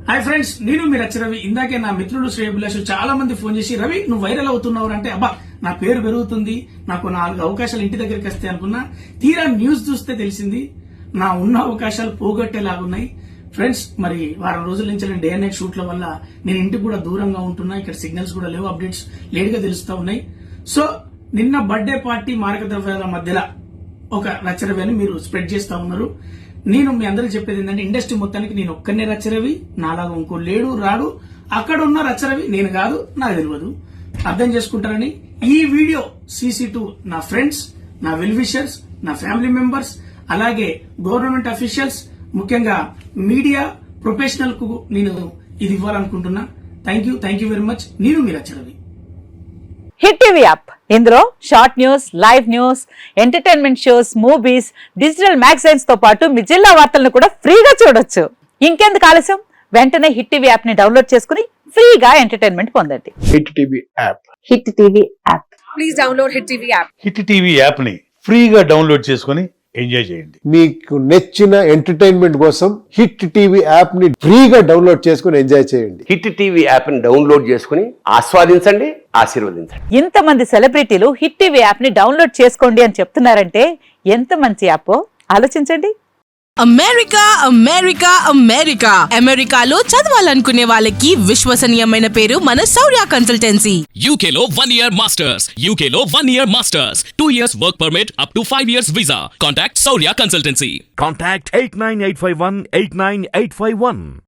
Hi friends, నేను మీ రవి. ఇందాకే నా మిత్రుడు శ్రేయభిలాష్ చాలా మంది ఫోన్ చేసి, రవి నువ్వు వైరల్ అవుతున్నావు అంటే, అబ్బా నా పేరు పెరుగుతుంది, నాకు 4 అవకాశాలు ఇంటి దగ్గరికి వస్తాయి అనుకున్నా. తీరా న్యూస్ చూస్తే తెలిసింది నా ఉన్న అవకాశాలు పోగొట్టేలాగున్నాయి. ఫ్రెండ్స్, మరి వారం రోజుల నుంచి డే అండ్ నైట్ షూట్ల వల్ల నేను ఇంటికి కూడా దూరంగా ఉంటున్నా. ఇక్కడ సిగ్నల్స్ కూడా లేవు, అప్డేట్స్ లేట్ గా తెలుస్తా ఉన్నాయి. సో నిన్న బర్త్డే పార్టీ మారక ద్రవ్యాల మధ్యలో ఒక రచరవి అని మీరు స్ప్రెడ్ చేస్తా ఉన్నారు. నేను మీ అందరికి చెప్పేది ఏంటంటే, ఇండస్ట్రీ మొత్తానికి నేను ఒక్కనే రచరవి, నాలాగా ఇంకో లేడు రాడు. అక్కడ ఉన్న రచరవి నేను కాదు, నాకు తెలియదు, అర్థం చేసుకుంటారని ఈ వీడియో CC2 నా ఫ్రెండ్స్, నా వెల్ విషర్స్, నా ఫ్యామిలీ మెంబర్స్, అలాగే గవర్నమెంట్ అఫీషియల్స్, ముఖ్యంగా మీడియా ప్రొఫెషనల్ కు నేను ఇది ఇవ్వాలనుకుంటున్నా. Thank you very much. నేను మీ రచరవి. హిట్ టీవీ యాప్, ఇందులో short news, live news, entertainment shows, movies, digital magazines తో పాటు మీ జిల్లా వార్తలను కూడా ఫ్రీగా చూడొచ్చు. ఇంకెందుకు ఆలస్యం, వెంటనే హిట్ టీవీ యాప్ ని డౌన్లోడ్ చేసుకుని ఫ్రీగా ఎంటర్టైన్మెంట్ పొందండి. Hit TV app. Hit TV app. Please download hit TV app. Hit TV app ని ఫ్రీగా డౌన్లోడ్ చేసుకుని ఎంజాయ్ చేయండి. మీకు నచ్చిన ఎంటర్టైన్మెంట్ కోసం హిట్ టీవీ యాప్ ని ఫ్రీగా డౌన్లోడ్ చేసుకుని ఎంజాయ్ చేయండి. హిట్ టీవీ యాప్ ని డౌన్లోడ్ చేసుకుని ఆస్వాదించండి, ఆశీర్వదించండి. ఇంతమంది సెలబ్రిటీలు హిట్ టీవీ యాప్ ని డౌన్లోడ్ చేసుకోండి అని చెప్తున్నారంటే ఎంత మంచి యాప్ ఆలోచించండి. అమెరికా అమెరికా అమెరికా అమెరికాలో చదవాలనుకునే వాళ్ళకి విశ్వసనీయమైన పేరు మన శౌర్య కన్సల్టెన్సీ. UK లో 1 year masters. UK లో 1 year masters. 2 years work permit up to 5 years visa. Contact Saurya Consultancy. Contact 89851 89851.